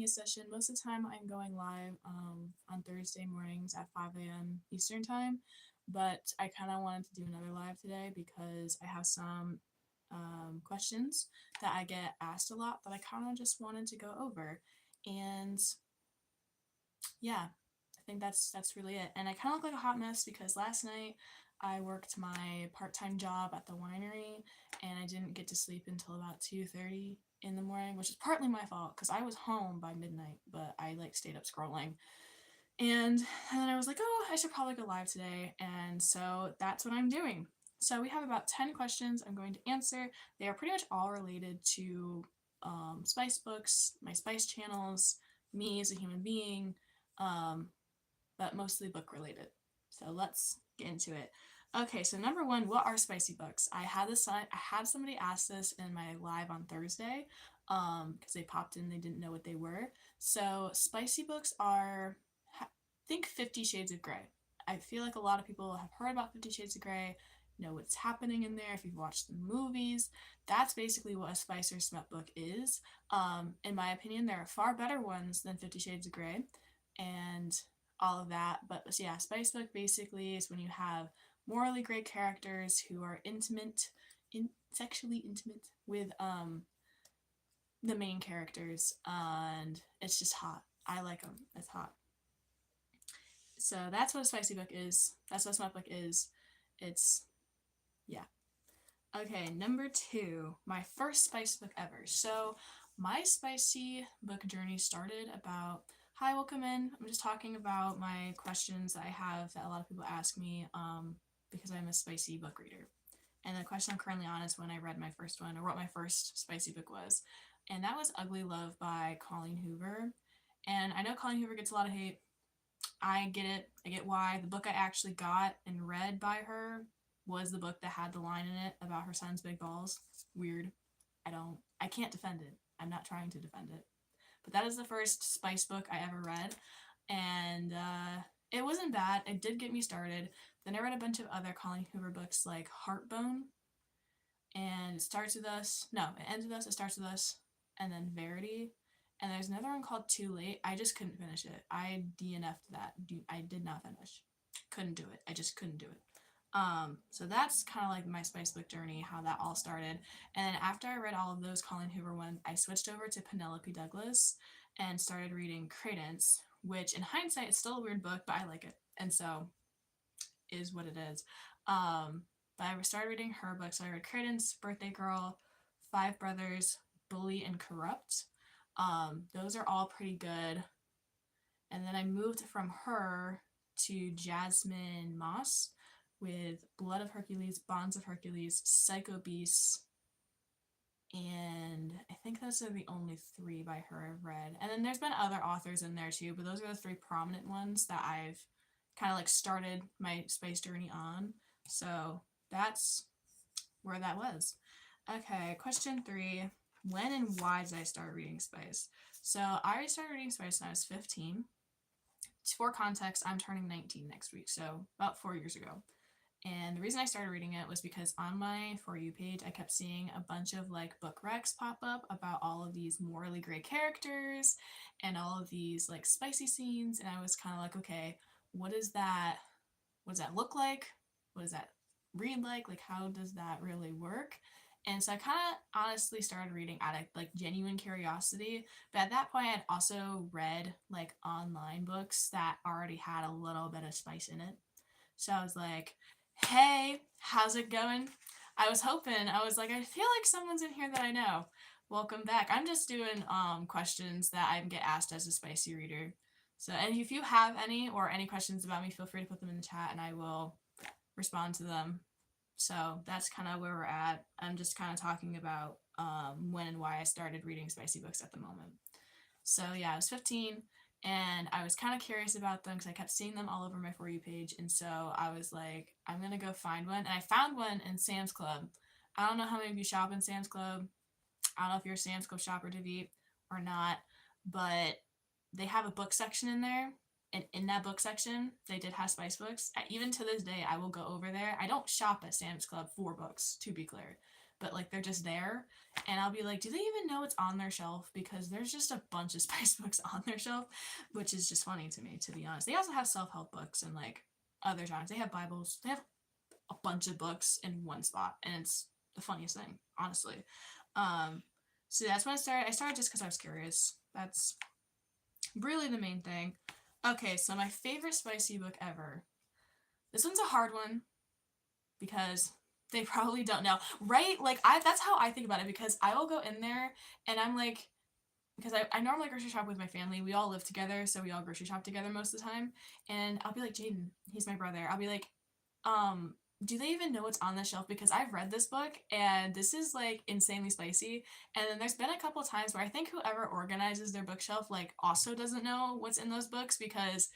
a session. Most of the time, I'm going live on Thursday mornings at 5 a.m. Eastern Time, but I kind of wanted to do another live today because I have some questions that I get asked a lot that I kind of just wanted to go over. And yeah, I think that's really it. And I kind of look like a hot mess because last night I worked my part-time job at the winery and I didn't get to sleep until about 2:30 in the morning, which is partly my fault because I was home by midnight, but I like stayed up scrolling. And then I was like, oh, I should probably go live today. And so that's what I'm doing. So we have about 10 questions I'm going to answer. They are pretty much all related to spice books, my spice channels, me as a human being, um, but mostly book related. So let's get into it. Okay, so number one, what are spicy books? I had somebody ask this in my live on Thursday, because they popped in, they didn't know what they were. So spicy books are, think 50 Shades of Grey. I feel like a lot of people have heard about 50 Shades of Grey, know what's happening in there if you've watched the movies. That's basically what a spice or smut book is. In my opinion, there are far better ones than 50 Shades of Grey and all of that. But so yeah, spice book basically is when you have morally great characters who are sexually intimate with the main characters, and it's just hot. I like them. It's hot. So that's what a spicy book is. That's what a smut book is. It's yeah. Okay, number two, my first spice book ever. So my spicy book journey started about. Hi, welcome in. I'm just talking about my questions that I have that a lot of people ask me because I'm a spicy book reader. And the question I'm currently on is when I read my first one or what my first spicy book was. And that was Ugly Love by Colleen Hoover. And I know Colleen Hoover gets a lot of hate. I get it. I get why. The book I actually got and read by her was the book that had the line in it about her son's big balls. Weird. I can't defend it. I'm not trying to defend it. But that is the first spice book I ever read. And it wasn't bad. It did get me started. Then I read a bunch of other Colleen Hoover books like Heartbone. And it starts with us. No, it ends with us. It starts with us. And then Verity. And there's another one called Too Late. I just couldn't finish it. I DNF'd that. I did not finish. Couldn't do it. I just couldn't do it. So that's kind of like my spice book journey, how that all started. And then after I read all of those Colleen Hoover ones, I switched over to Penelope Douglas and started reading Credence, which in hindsight is still a weird book, but I like it. And so is what it is. But I started reading her books. So I read Credence, Birthday Girl, Five Brothers, Bully, and Corrupt. Those are all pretty good. And then I moved from her to Jasmine Moss with Blood of Hercules, Bonds of Hercules, Psycho Beasts, and I think those are the only three by her I've read. And then there's been other authors in there too, but those are the three prominent ones that I've kind of like started my spice journey on. So that's where that was. Okay, question three. When and why did I start reading spice? So I started reading spice when I was 15. For context, I'm turning 19 next week, so about 4 years ago. And the reason I started reading it was because on my For You page, I kept seeing a bunch of like book recs pop up about all of these morally gray characters and all of these like spicy scenes. And I was kind of like, okay, what does that look like? What does that read like? Like, how does that really work? And so I kind of honestly started reading out of like genuine curiosity. But at that point, I had also read like online books that already had a little bit of spice in it. So I was like, hey, how's it going? I was hoping, I was like, I feel like someone's in here that I know. Welcome back. I'm just doing questions that I get asked as a spicy reader. So, and if you have any or any questions about me, feel free to put them in the chat and I will respond to them. So that's kind of where we're at. I'm just kind of talking about when and why I started reading spicy books at the moment. So yeah, I was 15 and I was kind of curious about them because I kept seeing them all over my For You page. And so I was like, I'm going to go find one. And I found one in Sam's Club. I don't know how many of you shop in Sam's Club. I don't know if you're a Sam's Club shopper, David, or not, but they have a book section in there. And in that book section, they did have spice books. Even to this day, I will go over there. I don't shop at Sam's Club for books, to be clear. but like they're just there. And I'll be like, do they even know it's on their shelf? Because there's just a bunch of spice books on their shelf, which is just funny to me, to be honest. They also have self-help books and like other genres. They have Bibles. They have a bunch of books in one spot, and it's the funniest thing, honestly. Um, so that's when I started. I started just because I was curious. That's really the main thing. Okay, so my favorite spicy book ever. This one's a hard one because they probably don't know, right? Like that's how I think about it, because I will go in there and I'm like, because I normally grocery shop with my family. We all live together, so we all grocery shop together most of the time. And I'll be like, Jaden, he's my brother. I'll be like, do they even know what's on the shelf? Because I've read this book and this is like insanely spicy. And then there's been a couple times where I think whoever organizes their bookshelf like also doesn't know what's in those books, because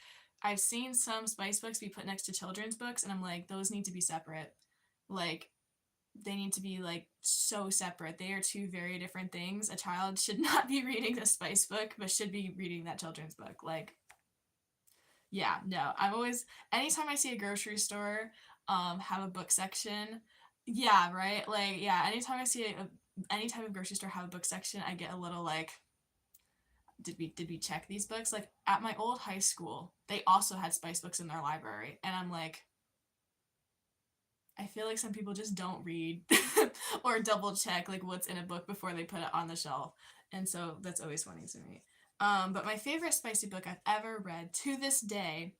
I've seen some spice books be put next to children's books and I'm like, those need to be separate. Like they need to be like so separate. They are two very different things. A child should not be reading a spice book, but should be reading that children's book. Like, yeah, no. I'm always, anytime I see a grocery store have a book section, yeah, right? Like, yeah, anytime I see any type of grocery store have a book section, I get a little like, did we check these books? Like at my old high school, they also had spice books in their library, and I'm like, I feel like some people just don't read or double check like what's in a book before they put it on the shelf. And so that's always funny to me. But my favorite spicy book I've ever read to this day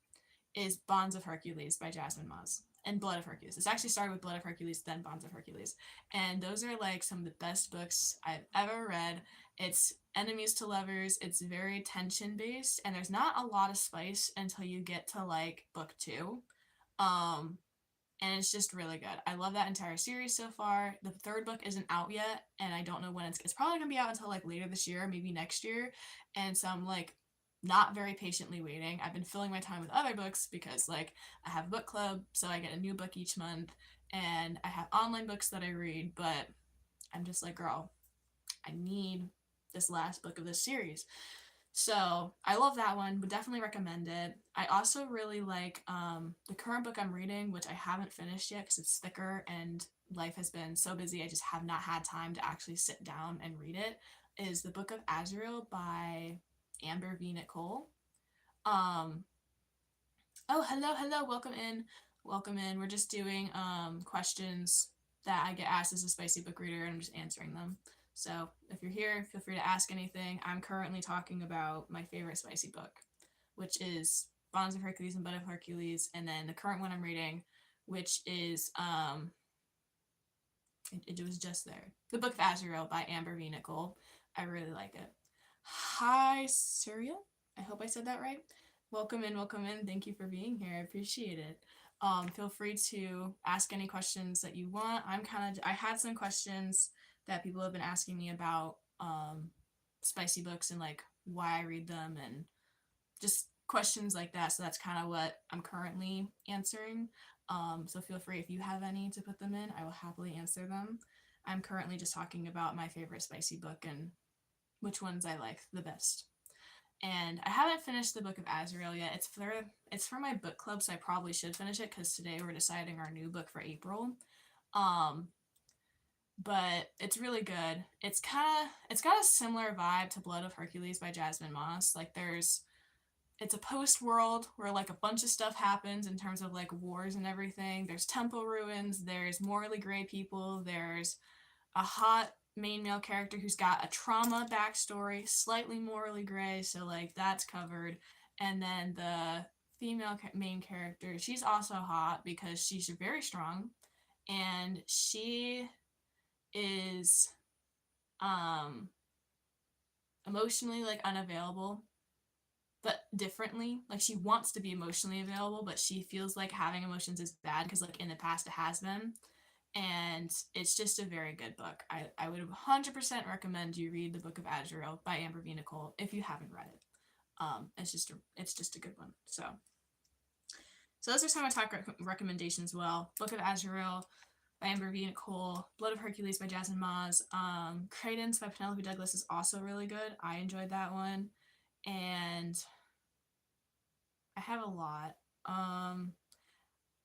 is Bonds of Hercules by Jasmine Moss and Blood of Hercules. It's actually started with Blood of Hercules, then Bonds of Hercules. And those are like some of the best books I've ever read. It's enemies to lovers. It's very tension based, and there's not a lot of spice until you get to like book two. Um, and it's just really good. I love that entire series so far. The third book isn't out yet, and I don't know when it's probably gonna be out until like later this year, maybe next year. And so I'm like not very patiently waiting. I've been filling my time with other books because like I have a book club, so I get a new book each month, and I have online books that I read, but I'm just like, girl, I need this last book of this series. So I love that one, would definitely recommend it. I also really like the current book I'm reading, which I haven't finished yet because it's thicker and life has been so busy. I just have not had time to actually sit down and read it. Is the Book of Azrael by Amber V. Nicole. Um, oh, hello, welcome in. Welcome in. We're just doing questions that I get asked as a spicy book reader, and I'm just answering them. So if you're here, feel free to ask anything. I'm currently talking about my favorite spicy book, which is Bonds of Hercules and Blood of Hercules, and then the current one I'm reading, which is it was just there. The Book of Azrael by Amber V. Nicole. I really like it. Hi, Surya. I hope I said that right. Welcome in, welcome in. Thank you for being here. I appreciate it. Feel free to ask any questions that you want. I had some questions that people have been asking me about spicy books and like why I read them and just questions like that. So that's kind of what I'm currently answering. So feel free, if you have any, to put them in. I will happily answer them. I'm currently just talking about my favorite spicy book and which ones I like the best. And I haven't finished the Book of Azrael yet. It's for my book club, so I probably should finish it because today we're deciding our new book for April. But it's really good. It's got a similar vibe to Blood of Hercules by Jasmine Moss. Like it's a post world where like a bunch of stuff happens in terms of like wars and everything. There's temple ruins, there's morally gray people, there's a hot main male character who's got a trauma backstory, slightly morally gray, so like that's covered. And then the female main character, she's also hot because she's very strong, and she is emotionally like unavailable, but differently. Like she wants to be emotionally available, but she feels like having emotions is bad because like in the past it has been. And it's just a very good book. I would 100% recommend you read the Book of Azrael by Amber V. Nicole if you haven't read it. It's just a good one. So those are some of my talk recommendations. Well, Book of Azrael by Amber V. Nicole, Blood of Hercules by Jasmine Moss, Credence by Penelope Douglas is also really good. I enjoyed that one, and I have a lot.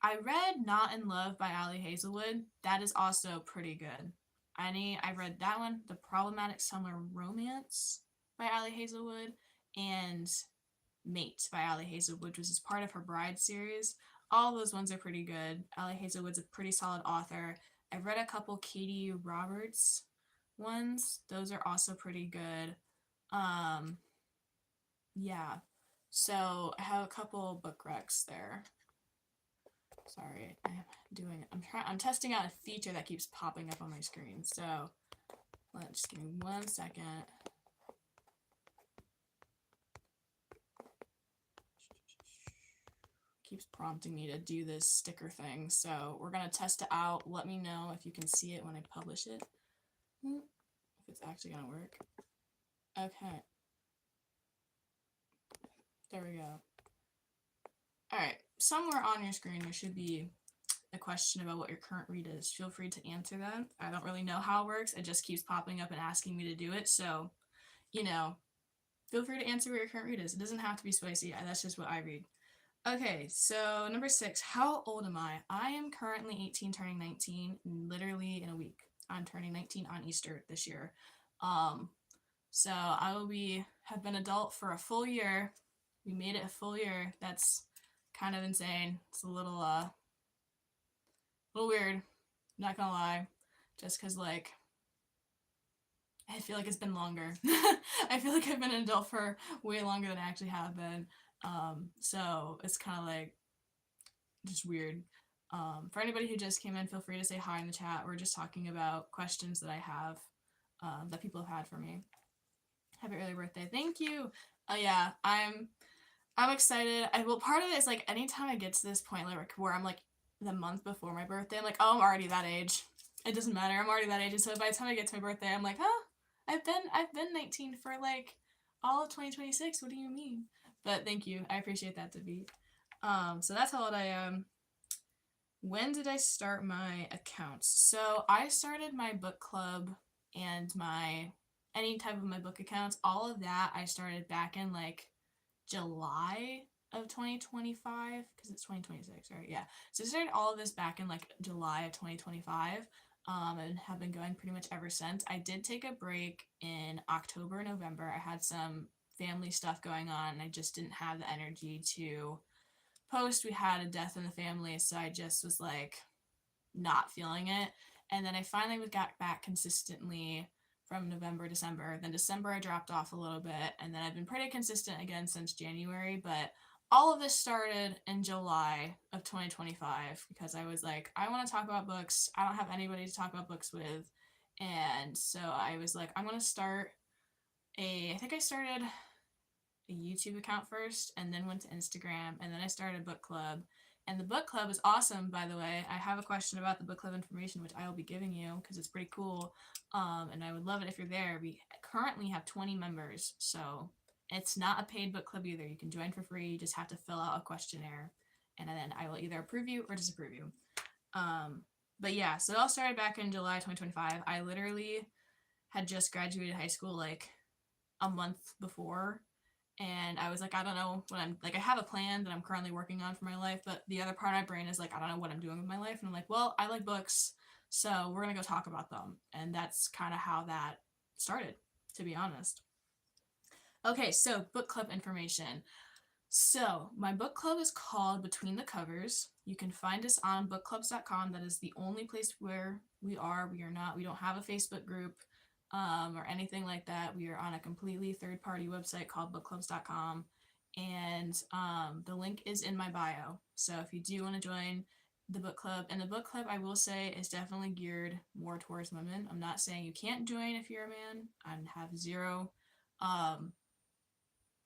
I read Not in Love by Ali Hazelwood. That is also pretty good. I read that one, The Problematic Summer Romance by Ali Hazelwood, and Mate by Ali Hazelwood, which is part of her Bride series. All those ones are pretty good. Ali Hazelwood's a pretty solid author. I've read a couple Katie Roberts ones. Those are also pretty good. Um, yeah. So I have a couple book recs there. Sorry, I'm testing out a feature that keeps popping up on my screen. So just give me 1 second. Keeps prompting me to do this sticker thing. So we're gonna test it out. Let me know if you can see it when I publish it. If it's actually gonna work. Okay. There we go. Alright, somewhere on your screen there should be a question about what your current read is. Feel free to answer that. I don't really know how it works. It just keeps popping up and asking me to do it. So, feel free to answer what your current read is. It doesn't have to be spicy. That's just what I read. Okay, so number 6, how old am I? I am currently 18, turning 19, literally in a week. I'm turning 19 on Easter this year. So I will have been adult for a full year. We made it a full year. That's kind of insane. It's a little weird, not gonna lie, just because, like, I feel like it's been longer. I feel like I've been an adult for way longer than I actually have been. So it's kind of like just weird. For anybody who just came in, feel free to say hi in the chat. We're just talking about questions that I have, that people have had for me. Happy early birthday. Thank you. Yeah, I'm excited. Well, part of it is, like, anytime I get to this point, like, where I'm, like, the month before my birthday, I'm like, oh, I'm already that age. It doesn't matter. I'm already that age. And so by the time I get to my birthday, I'm like, huh, I've been 19 for, like, all of 2026. What do you mean? But thank you. I appreciate that, David. So that's how old I am. When did I start my accounts? So I started my book club and any type of my book accounts, all of that I started back in, like, July of 2025, because it's 2026, right? Yeah. So I started all of this back in, like, July of 2025, and have been going pretty much ever since. I did take a break in October, November. I had some family stuff going on, and I just didn't have the energy to post. We had a death in the family, so I just was, like, not feeling it. And then I finally got back consistently from November, December. Then December I dropped off a little bit, and then I've been pretty consistent again since January. But all of this started in July of 2025 because I was like, I want to talk about books. I don't have anybody to talk about books with. And so I was like, I'm going to start I think I started a YouTube account first, and then went to Instagram, and then I started a book club. And the book club is awesome, by the way. I have a question about the book club information, which I will be giving you because it's pretty cool. And I would love it if you're there. We currently have 20 members, so it's not a paid book club either. You can join for free. You just have to fill out a questionnaire, and then I will either approve you or disapprove you. But yeah, so it all started back in July 2025. I literally had just graduated high school, like, a month before. And I was like, I don't know what I have a plan that I'm currently working on for my life, but the other part of my brain is like, I don't know what I'm doing with my life. And I'm like, well, I like books, so we're going to go talk about them. And that's kind of how that started, to be honest. Okay, so book club information. So my book club is called Between the Covers. You can find us on bookclubs.com. That is the only place where we are. We don't have a Facebook group. Or anything like that. We are on a completely third-party website called bookclubs.com, and the link is in my bio. So if you do want to join the book club, and the book club, I will say, is definitely geared more towards women. I'm not saying you can't join if you're a man. I have zero,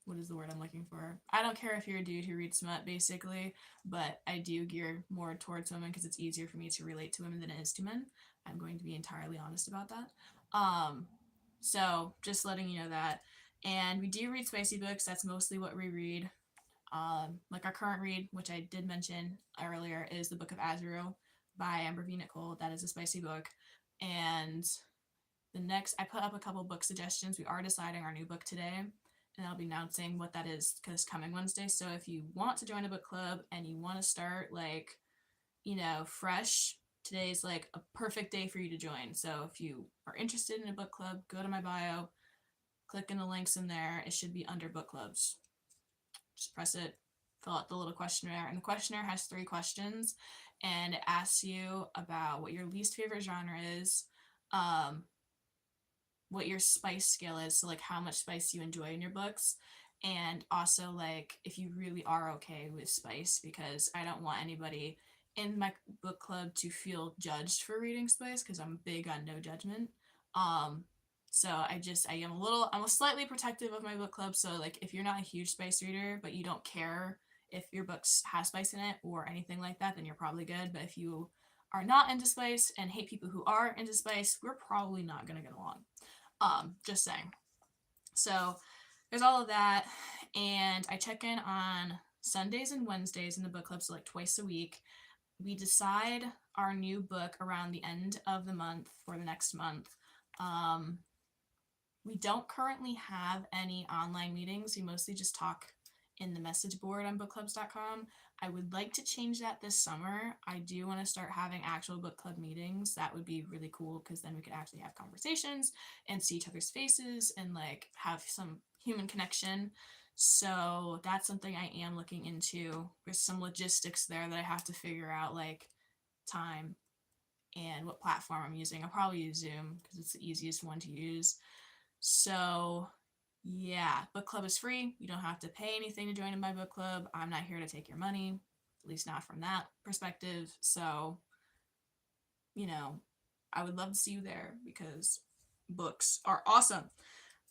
what is the word I'm looking for? I don't care if you're a dude who reads smut, basically, but I do gear more towards women because it's easier for me to relate to women than it is to men. I'm going to be entirely honest about that. So just letting you know that. And we do read spicy books. That's mostly what we read. Like our current read, which I did mention earlier, is The Book of Azrael by Amber V. Nicole. That is a spicy book. And I put up a couple book suggestions. We are deciding our new book today, and I'll be announcing what that is because coming Wednesday. So if you want to join a book club and you want to start, like, fresh, today's like a perfect day for you to join. So if you are interested in a book club, go to my bio, click in the links in there. It should be under book clubs. Just press it, fill out the little questionnaire, and the questionnaire has 3 questions, and it asks you about what your least favorite genre is, um, what your spice scale is, so like how much spice you enjoy in your books, and also like if you really are okay with spice, because I don't want anybody in my book club to feel judged for reading spice, because I'm big on no judgment. um so I'm a slightly protective of my book club, so like if you're not a huge spice reader but you don't care if your books have spice in it or anything like that, then you're probably good. But if you are not into spice and hate people who are into spice, we're probably not going to get along. Just saying. So there's all of that, and I check in on Sundays and Wednesdays in the book club, so like twice a week. We decide our new book around the end of the month for the next month. We don't currently have any online meetings. We mostly just talk in the message board on bookclubs.com. I would like to change that this summer. I do want to start having actual book club meetings. That would be really cool, because then we could actually have conversations and see each other's faces and like have some human connection. So that's something I am looking into. There's some logistics there that I have to figure out, like time and what platform I'm using. I'll probably use Zoom because it's the easiest one to use. So yeah, book club is free. You don't have to pay anything to join in my book club. I'm not here to take your money, at least not from that perspective. So, I would love to see you there because books are awesome.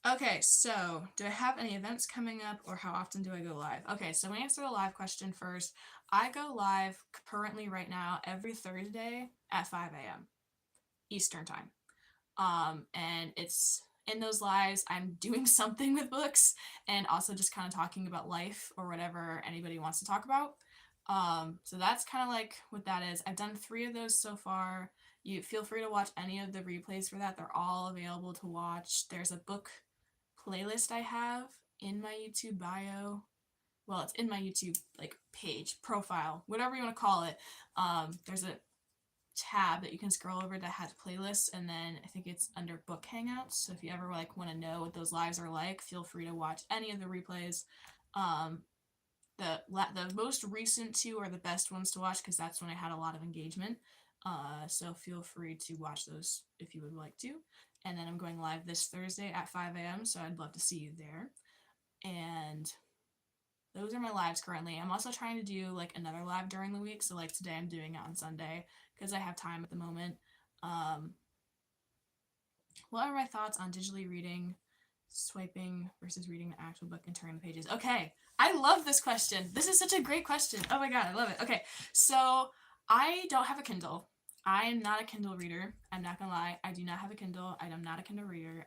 Okay, so do I have any events coming up, or how often do I go live? Okay, so I'm going to answer the live question first. I go live currently right now every Thursday at 5 a.m. Eastern time. And it's in those lives, I'm doing something with books and also just kind of talking about life or whatever anybody wants to talk about. So that's kind of like what that is. I've done 3 of those so far. You feel free to watch any of the replays for that. They're all available to watch. There's a book playlist I have in my YouTube bio. Well, it's in my YouTube like page, profile, whatever you want to call it. There's a tab that you can scroll over that has playlists, and then I think it's under book hangouts. So if you ever like want to know what those lives are like, feel free to watch any of the replays. The most recent 2 are the best ones to watch because that's when I had a lot of engagement. So feel free to watch those if you would like to. And then I'm going live this Thursday at 5 a.m. So I'd love to see you there. And those are my lives currently. I'm also trying to do like another live during the week. So like today I'm doing it on Sunday because I have time at the moment. What are my thoughts on digitally reading, swiping versus reading the actual book and turning the pages? Okay, I love this question. This is such a great question. Oh my god, I love it. Okay, so I don't have a Kindle. I am not a Kindle reader. I'm not gonna lie. I do not have a Kindle. I am not a Kindle reader.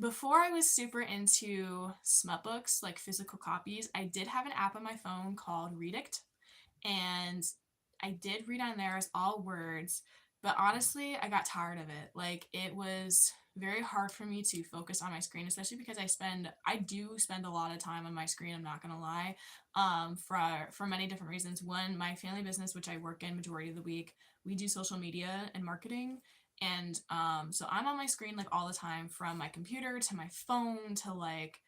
Before I was super into smut books, like physical copies, I did have an app on my phone called Readict, and I did read on there as all words, but honestly, I got tired of it. Like, it was very hard for me to focus on my screen, especially because I do spend a lot of time on my screen, I'm not gonna lie, for many different reasons. One, my family business, which I work in majority of the week, we do social media and marketing, and so I'm on my screen like all the time, from my computer to my phone to like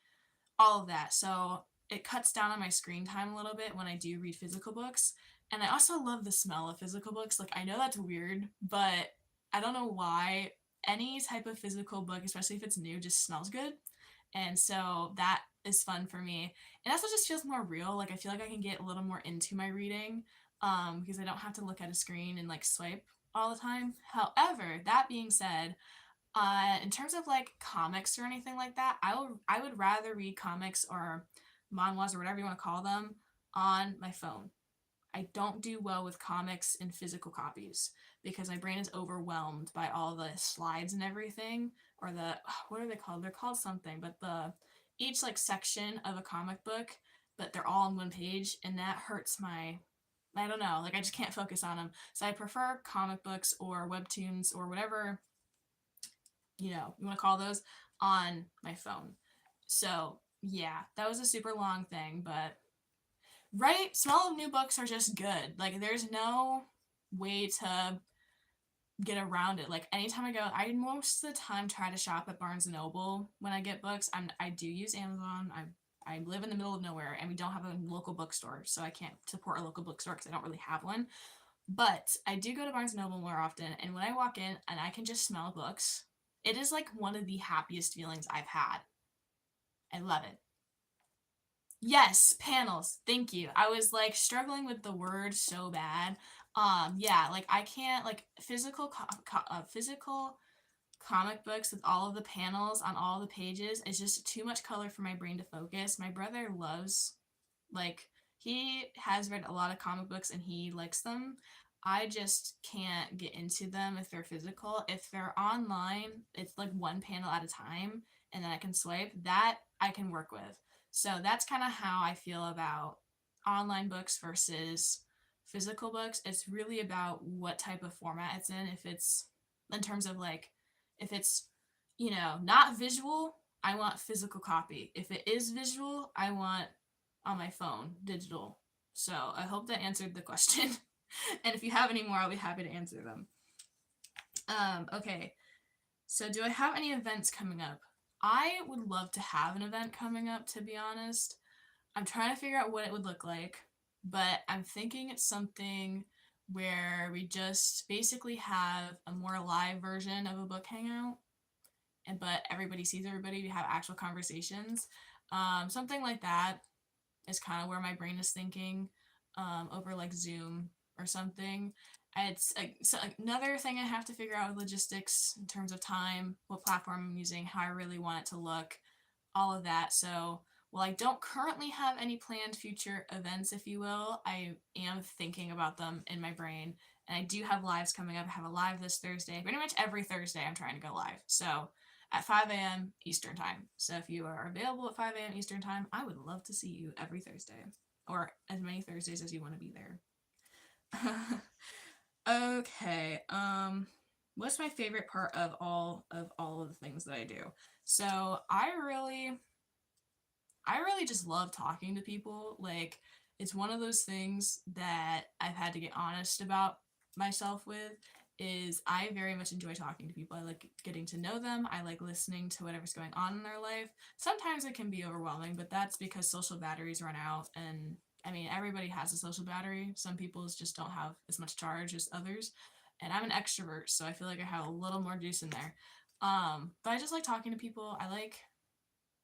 all of that. So it cuts down on my screen time a little bit when I do read physical books. And I also love the smell of physical books. Like, I know that's weird, but I don't know why. Any type of physical book, especially if it's new, just smells good. And so that is fun for me. And also just feels more real. Like, I feel like I can get a little more into my reading, because I don't have to look at a screen and like swipe all the time. However, that being said, in terms of like comics or anything like that, I would rather read comics or manhwas or whatever you want to call them on my phone. I don't do well with comics in physical copies because my brain is overwhelmed by all the slides and everything, or what are they called? They're called something, but each like section of a comic book, but they're all on one page, and that hurts I don't know, like I just can't focus on them. So I prefer comic books or webtoons or whatever you want to call those, on my phone. So yeah, that was a super long thing, but right, smell of new books are just good. Like, there's no way to get around it. Like anytime I go, I most of the time try to shop at Barnes and Noble when I get books. I do use Amazon. I live in the middle of nowhere and we don't have a local bookstore, so I can't support a local bookstore because I don't really have one. But I do go to Barnes and Noble more often, and when I walk in and I can just smell books, it is like one of the happiest feelings I've had. I love it. Yes, panels. Thank you. I was like struggling with the word so bad. Yeah, like I can't like physical comic books with all of the panels on all the pages is just too much color for my brain to focus. My brother loves like he has read a lot of comic books and he likes them. I just can't get into them if they're physical. If they're online, it's like one panel at a time and then I can swipe. That I can work with. So that's kind of how I feel about online books versus physical books. It's really about what type of format it's in. If it's in terms of like, if it's, not visual, I want physical copy. If it is visual, I want on my phone, digital. So I hope that answered the question. And if you have any more, I'll be happy to answer them. Okay. So do I have any events coming up? I would love to have an event coming up, to be honest. I'm trying to figure out what it would look like, but I'm thinking it's something where we just basically have a more live version of a book hangout, and but everybody sees everybody. We have actual conversations. Something like that is kind of where my brain is thinking, over like Zoom or something. It's like, so another thing I have to figure out with logistics in terms of time, what platform I'm using, how I really want it to look, all of that. So while I don't currently have any planned future events, if you will, I am thinking about them in my brain. And I do have lives coming up. I have a live this Thursday. Pretty much every Thursday I'm trying to go live. So at 5 a.m. Eastern Time. So if you are available at 5 a.m. Eastern Time, I would love to see you every Thursday. Or as many Thursdays as you want to be there. Okay. What's my favorite part of all of the things that I do? So I really just love talking to people. Like, it's one of those things that I've had to get honest about myself with is I very much enjoy talking to people. I like getting to know them. I like listening to whatever's going on in their life. Sometimes it can be overwhelming, but that's because social batteries run out and I mean, everybody has a social battery. Some people just don't have as much charge as others. And I'm an extrovert, so I feel like I have a little more juice in there. But I just like talking to people. I like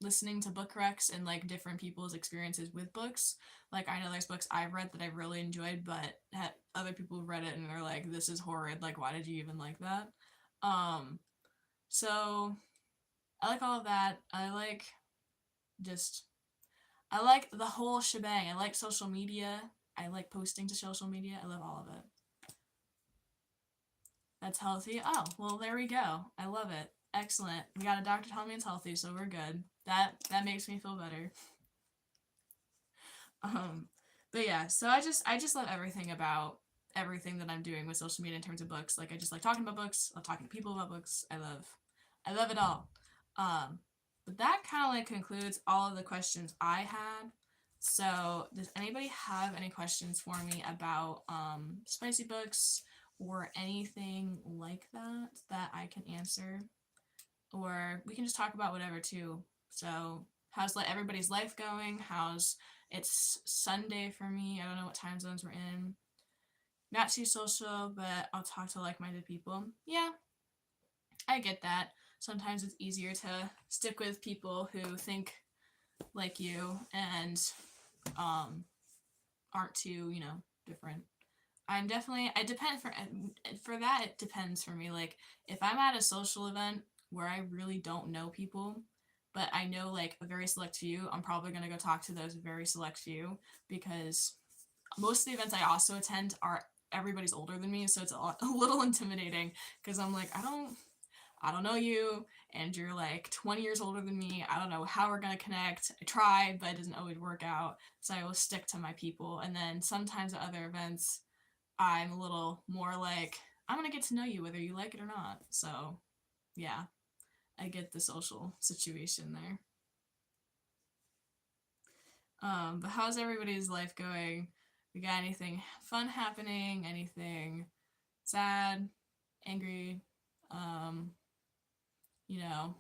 listening to book recs and like different people's experiences with books. Like I know there's books I've read that I've really enjoyed, but other people have read it and they're like, "This is horrid. Like, why did you even like that?" Um, so I like all of that. Just I like the whole shebang. I like social media. I like posting to social media. I love all of it. That's healthy. Oh, well, there we go. I love it. Excellent. We got a doctor telling me it's healthy, so we're good. That makes me feel better. Um, but yeah, so I just love everything about everything that I'm doing with social media in terms of books. Like I just like talking about books. I love talking to people about books. I love it all. Um, but that kind of like concludes all of the questions I had. So does anybody have any questions for me about spicy books or anything like that I can answer? Or we can just talk about whatever too. So how's like everybody's life going? How's it's Sunday for me. I don't know what time zones we're in. Not too social, but I'll talk to like-minded people. Yeah, I get that. Sometimes it's easier to stick with people who think like you and um aren't too, different. I'm definitely I depend for that it depends for me. Like if I'm at a social event where I really don't know people, but I know like a very select few, I'm probably gonna go talk to those very select few because most of the events I also attend are everybody's older than me, so it's a little intimidating because I'm like I don't know you, and you're like 20 years older than me. I don't know how we're gonna connect. I try, but it doesn't always work out. So I will stick to my people. And then sometimes at other events, I'm a little more like, I'm gonna get to know you whether you like it or not. So yeah, I get the social situation there. But how's everybody's life going? We got anything fun happening? Anything sad, angry, um, you know,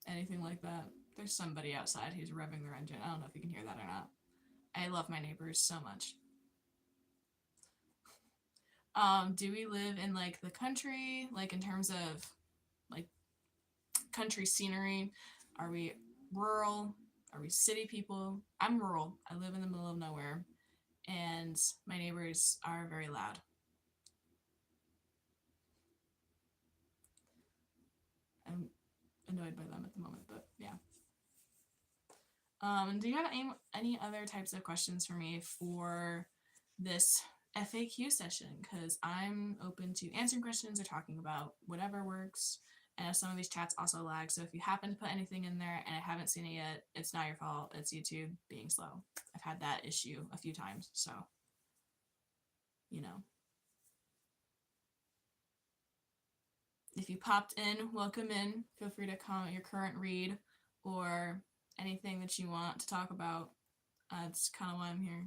anything like that. There's somebody outside who's revving their engine. I don't know if you can hear that or not. I love my neighbors so much. Do we live in like the country, like in terms of like country scenery? Are we rural? Are we city people? I'm rural. I live in the middle of nowhere, and my neighbors are very loud. I'm annoyed by them at the moment, but yeah. Do you have any other types of questions for me for this FAQ session? Because I'm open to answering questions or talking about whatever works. And some of these chats also lag, so if you happen to put anything in there and I haven't seen it yet, it's not your fault. It's YouTube being slow. I've had that issue a few times, so you know. If you popped in, welcome in. Feel free to comment your current read or anything that you want to talk about. That's kind of why I'm here.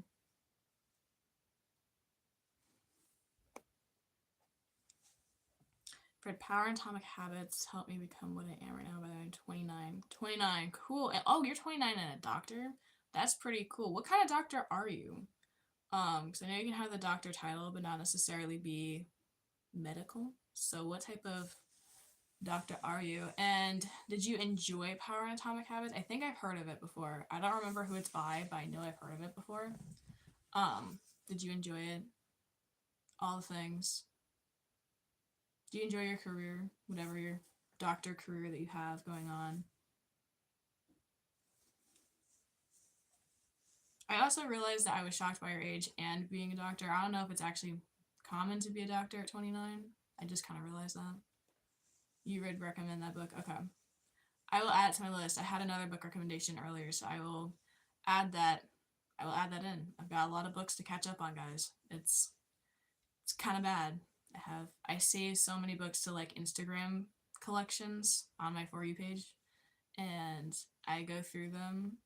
Fred, Power and Atomic Habits helped me become what I am right now by I'm 29. 29, cool. And, oh, you're 29 and a doctor? That's pretty cool. What kind of doctor are you? Because I know you can have the doctor title, but not necessarily be medical. So what type of doctor are you? And did you enjoy Power and Atomic Habits? I think I've heard of it before. I don't remember who it's by, but I know I've heard of it before. Did you enjoy it? All the things. Do you enjoy your career, whatever your doctor career that you have going on? I also realized that I was shocked by your age and being a doctor. I don't know if it's actually common to be a doctor at 29. I just kind of realized that. You would recommend that book? Okay. I will add it to my list. I had another book recommendation earlier, so I will add that. I will add that in. I've got a lot of books to catch up on, guys. It's kind of bad. I save so many books to like Instagram collections on my For You page, and I go through them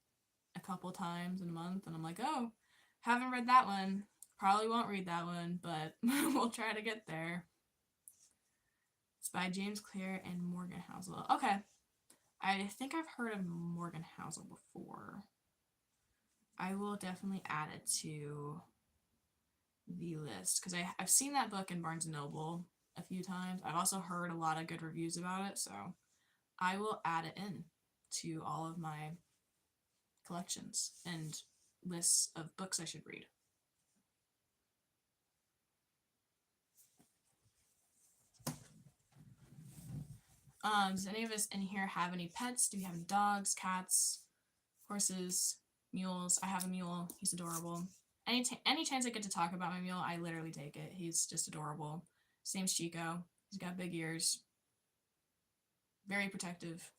a couple times in a month, and I'm like, oh, haven't read that one. Probably won't read that one, but we'll try to get there. It's by James Clear and Morgan Housel. Okay. I think I've heard of Morgan Housel before. I will definitely add it to the list because I've seen that book in Barnes & Noble a few times. I've also heard a lot of good reviews about it, so I will add it in to all of my collections and lists of books I should read. Does any of us in here have any pets? Do we have any dogs, cats, horses, mules? I have a mule. He's adorable. Any chance I get to talk about my mule, I literally take it. He's just adorable. His name's Chico. He's got big ears. Very protective.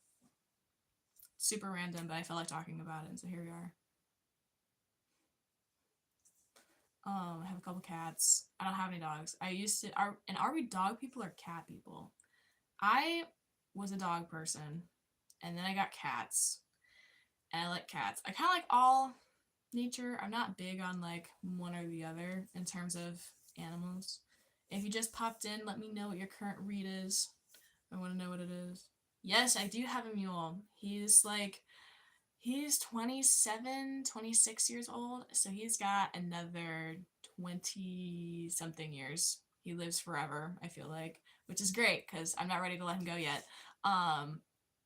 Super random, but I felt like talking about it, and so here we are. I have a couple cats. I don't have any dogs. Are we dog people or cat people? I was a dog person, and then I got cats, and I like cats. I kind of like all nature. I'm not big on like one or the other in terms of animals. If you just popped in, let me know what your current read is. I want to know what it is. Yes, I do have a mule. He's 27, 26 years old, so he's got another 20 something years. He lives forever, I feel like, which is great because I'm not ready to let him go yet.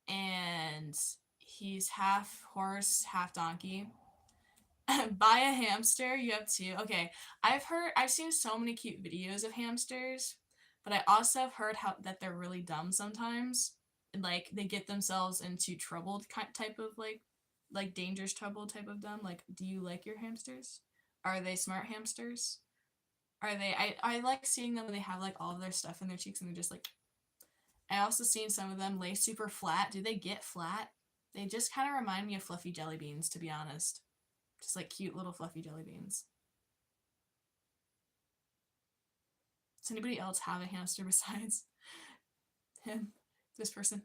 And he's half horse, half donkey. Buy a hamster, you have two. Okay, I've seen so many cute videos of hamsters, but I also have heard that they're really dumb sometimes. Like they get themselves into troubled type of like dangerous trouble type of dumb. Like, do you like your hamsters? Are they smart hamsters? Are they? I like seeing them when they have like all of their stuff in their cheeks and they're just like. I also seen some of them lay super flat. Do they get flat? They just kind of remind me of fluffy jelly beans, to be honest. Just like cute little fluffy jelly beans. Does anybody else have a hamster besides him? This person?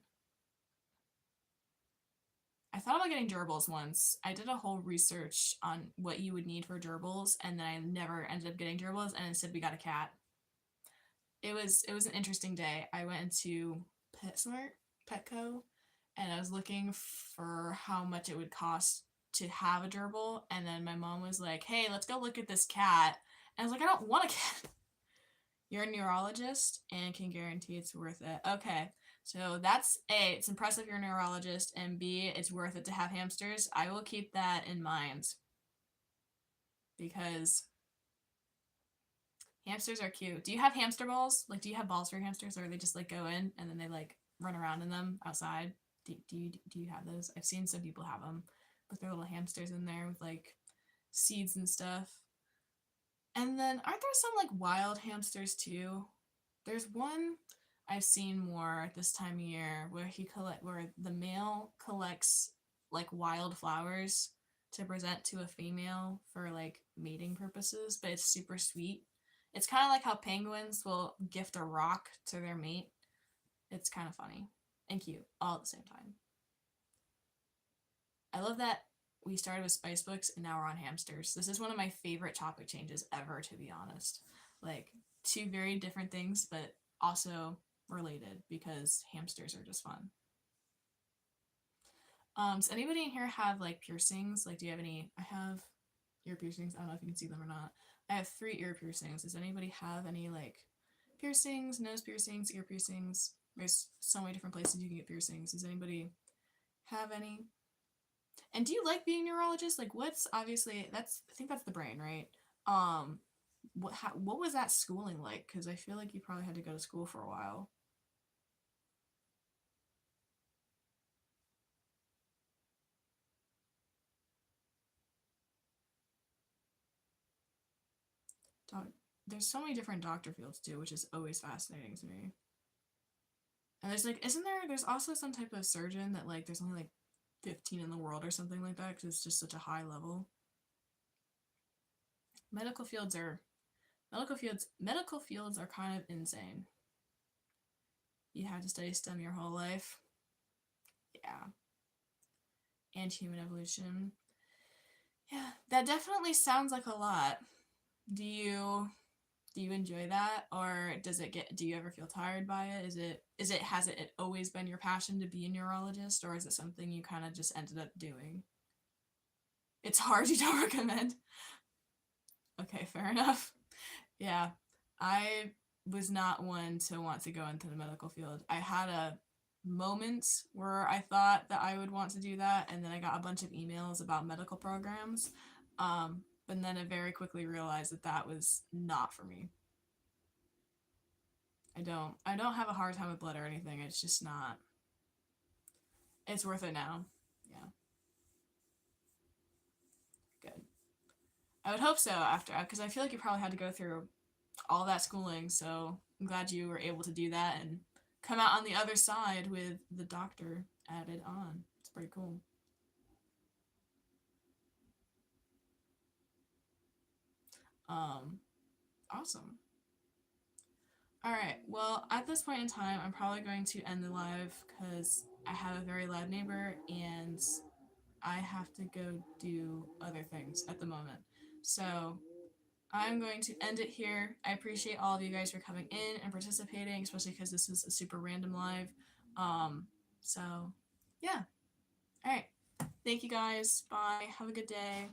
thought about getting gerbils once. I did a whole research on what you would need for gerbils, and then I never ended up getting gerbils, and instead we got a cat. It was an interesting day. I went into PetSmart, Petco, and I was looking for how much it would cost to have a gerbil, and then my mom was like, "Hey, let's go look at this cat." And I was like, "I don't want a cat." You're a neurologist and can guarantee it's worth it. Okay. So that's A, it's impressive you're a neurologist, and B, it's worth it to have hamsters. I will keep that in mind because hamsters are cute. Do you have hamster balls? Like, do you have balls for your hamsters, or they just like go in and then they like run around in them outside? Do you have those? I've seen some people have them with their little hamsters in there with like seeds and stuff. And then aren't there some like wild hamsters too? There's one I've seen more this time of year where the male collects like wild flowers to present to a female for like mating purposes, but it's super sweet. It's kind of like how penguins will gift a rock to their mate. It's kind of funny and cute all at the same time. I love that we started with spice books and now we're on hamsters. This is one of my favorite topic changes ever, to be honest. Like, two very different things, but also related because hamsters are just fun. Does anybody in here have like piercings? Like, do you have any? I have ear piercings. I don't know if you can see them or not. I have 3 ear piercings. Does anybody have any like piercings, nose piercings, ear piercings? There's so many different places you can get piercings. Does anybody have any? And do you like being a neurologist? Like, what's obviously I think that's the brain, right? What was that schooling like? Because I feel like you probably had to go to school for a while. Doc- there's so many different doctor fields too, which is always fascinating to me. And there's like, there's also some type of surgeon that like there's only like 15 in the world or something like that because it's just such a high level. Medical fields are medical fields are kind of insane. You have to study STEM your whole life. Yeah. And human evolution. Yeah, that definitely sounds like a lot. Do you enjoy that, or do you ever feel tired by it? Has it always been your passion to be a neurologist, or is it something you kind of just ended up doing? It's hard, you don't recommend? Okay, fair enough. Yeah, I was not one to want to go into the medical field. I had a moment where I thought that I would want to do that, and then I got a bunch of emails about medical programs. But then I very quickly realized that that was not for me. I don't have a hard time with blood or anything. It's just not. It's worth it now. Yeah, good. I would hope so after, because I feel like you probably had to go through all that schooling. So I'm glad you were able to do that and come out on the other side with the doctor added on. It's pretty cool. Um, awesome. All right. Well, at this point in time, I'm probably going to end the live because I have a very loud neighbor and I have to go do other things at the moment. So I'm going to end it here. I appreciate all of you guys for coming in and participating, especially because this is a super random live. Um, so yeah. All right. Thank you guys. Bye. Have a good day.